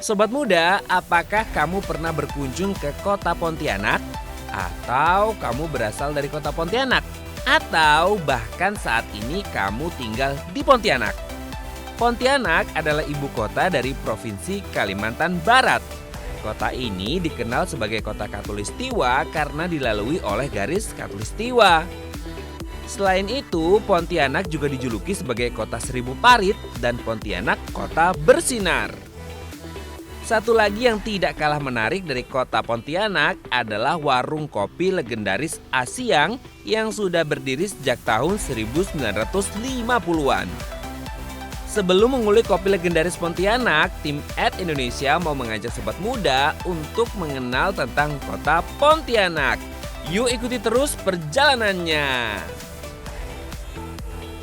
Sobat muda, apakah kamu pernah berkunjung ke kota Pontianak? Atau kamu berasal dari kota Pontianak? Atau bahkan saat ini kamu tinggal di Pontianak? Pontianak adalah ibu kota dari Provinsi Kalimantan Barat. Kota ini dikenal sebagai kota Katulistiwa karena dilalui oleh garis Katulistiwa. Selain itu, Pontianak juga dijuluki sebagai kota seribu parit dan Pontianak kota bersinar. Satu lagi yang tidak kalah menarik dari kota Pontianak adalah warung kopi legendaris Asiang yang sudah berdiri sejak tahun 1950-an. Sebelum mengulik kopi legendaris Pontianak, tim @Indonesia mau mengajak sobat muda untuk mengenal tentang kota Pontianak. Yuk ikuti terus perjalanannya.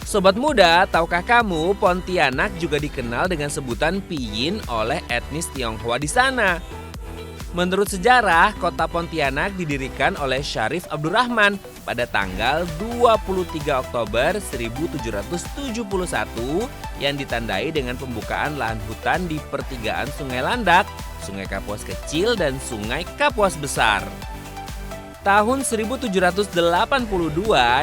Sobat muda, tahukah kamu Pontianak juga dikenal dengan sebutan Piyin oleh etnis Tionghoa di sana? Menurut sejarah, kota Pontianak didirikan oleh Syarif Abdurrahman pada tanggal 23 Oktober 1771 yang ditandai dengan pembukaan lahan hutan di pertigaan Sungai Landak, Sungai Kapuas Kecil, dan Sungai Kapuas Besar. Tahun 1782,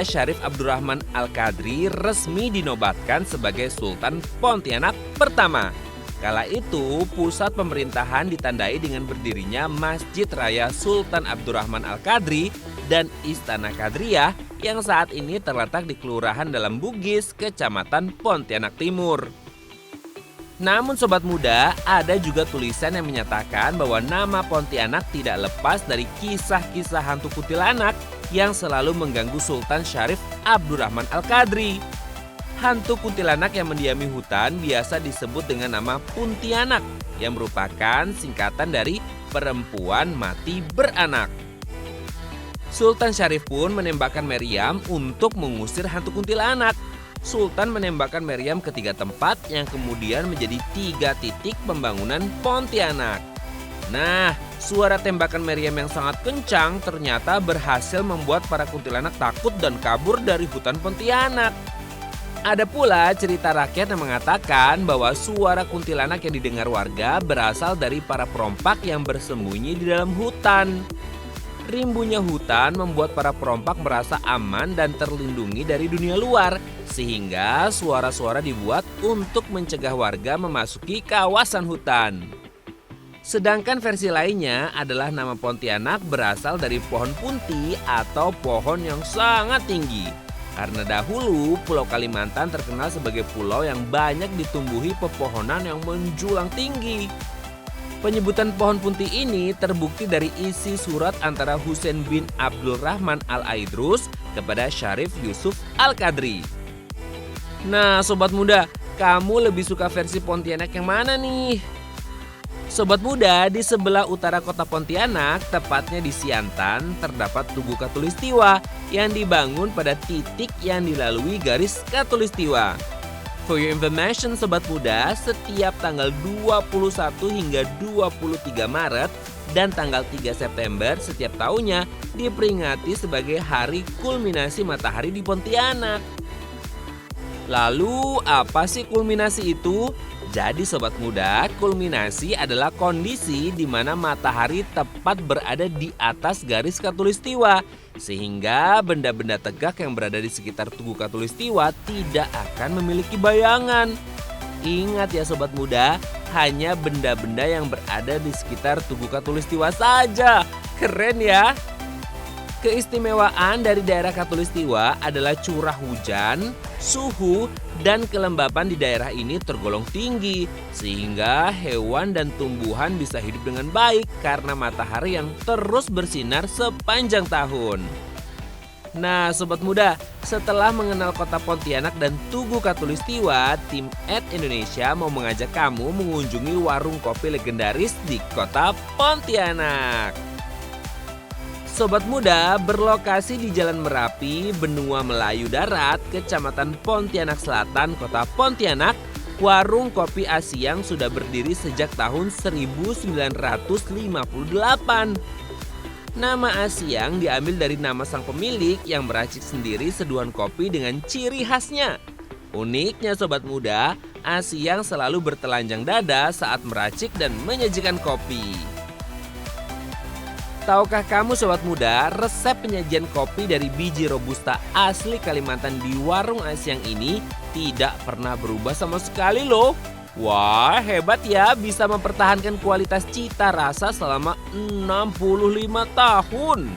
Syarif Abdurrahman Al-Qadri resmi dinobatkan sebagai Sultan Pontianak pertama. Kala itu, pusat pemerintahan ditandai dengan berdirinya Masjid Raya Sultan Abdurrahman Al-Qadri dan Istana Kadriah yang saat ini terletak di Kelurahan Dalam Bugis, Kecamatan Pontianak Timur. Namun sobat muda, ada juga tulisan yang menyatakan bahwa nama Pontianak tidak lepas dari kisah-kisah hantu kuntilanak yang selalu mengganggu Sultan Syarif Abdurrahman Al-Qadri. Hantu kuntilanak yang mendiami hutan biasa disebut dengan nama Puntianak yang merupakan singkatan dari perempuan mati beranak. Sultan Syarif pun menembakkan meriam untuk mengusir hantu kuntilanak. Sultan menembakkan meriam ke 3 tempat yang kemudian menjadi 3 titik pembangunan Pontianak. Nah, suara tembakan meriam yang sangat kencang ternyata berhasil membuat para kuntilanak takut dan kabur dari hutan Pontianak. Ada pula cerita rakyat yang mengatakan bahwa suara kuntilanak yang didengar warga berasal dari para perompak yang bersembunyi di dalam hutan. Rimbunya hutan membuat para perompak merasa aman dan terlindungi dari dunia luar, sehingga suara-suara dibuat untuk mencegah warga memasuki kawasan hutan. Sedangkan versi lainnya adalah nama Pontianak berasal dari pohon punti atau pohon yang sangat tinggi. Karena dahulu Pulau Kalimantan terkenal sebagai pulau yang banyak ditumbuhi pepohonan yang menjulang tinggi. Penyebutan pohon punti ini terbukti dari isi surat antara Husain bin Abdul Rahman Al-Aidrus kepada Syarif Yusuf Al-Qadri. Nah sobat muda, kamu lebih suka versi Pontianak yang mana nih? Sobat muda, di sebelah utara kota Pontianak, tepatnya di Siantan, terdapat Tugu Katulistiwa yang dibangun pada titik yang dilalui garis Katulistiwa. For your information sobat muda, setiap tanggal 21 hingga 23 Maret dan tanggal 3 September setiap tahunnya diperingati sebagai hari kulminasi matahari di Pontianak. Lalu apa sih kulminasi itu? Jadi sobat muda, kulminasi adalah kondisi di mana matahari tepat berada di atas garis Katulistiwa, sehingga benda-benda tegak yang berada di sekitar Tugu Katulistiwa tidak akan memiliki bayangan. Ingat ya sobat muda, hanya benda-benda yang berada di sekitar Tugu Katulistiwa saja. Keren ya? Keistimewaan dari daerah Katulistiwa adalah curah hujan, suhu, dan kelembapan di daerah ini tergolong tinggi, sehingga hewan dan tumbuhan bisa hidup dengan baik karena matahari yang terus bersinar sepanjang tahun. Nah sobat muda, setelah mengenal kota Pontianak dan Tugu Katulistiwa, tim @Indonesia mau mengajak kamu mengunjungi warung kopi legendaris di kota Pontianak. Sobat muda, berlokasi di Jalan Merapi, Benua Melayu Darat, Kecamatan Pontianak Selatan, Kota Pontianak, warung kopi Asiang sudah berdiri sejak tahun 1958. Nama Asiang diambil dari nama sang pemilik yang meracik sendiri seduhan kopi dengan ciri khasnya. Uniknya sobat muda, Asiang selalu bertelanjang dada saat meracik dan menyajikan kopi. Tahukah kamu sobat muda, resep penyajian kopi dari biji Robusta asli Kalimantan di warung Asiang ini tidak pernah berubah sama sekali loh. Wah, hebat ya, bisa mempertahankan kualitas cita rasa selama 65 tahun.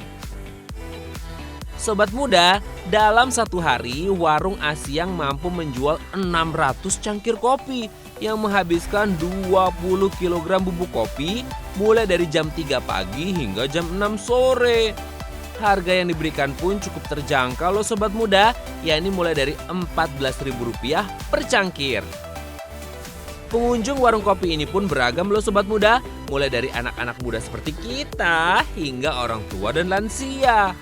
Sobat muda, dalam satu hari warung Asiang mampu menjual 600 cangkir kopi yang menghabiskan 20 kg bubuk kopi mulai dari jam 3 pagi hingga jam 6 sore. Harga yang diberikan pun cukup terjangkau loh sobat muda, yakni mulai dari Rp14.000 per cangkir. Pengunjung warung kopi ini pun beragam loh sobat muda, mulai dari anak-anak muda seperti kita hingga orang tua dan lansia.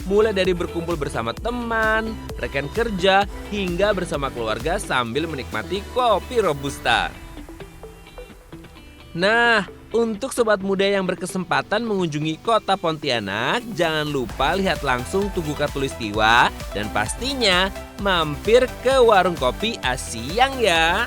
Mulai dari berkumpul bersama teman, rekan kerja, hingga bersama keluarga sambil menikmati kopi Robusta. Nah, untuk sobat muda yang berkesempatan mengunjungi kota Pontianak, jangan lupa lihat langsung Tugu Katulistiwa dan pastinya mampir ke warung kopi Asiang ya.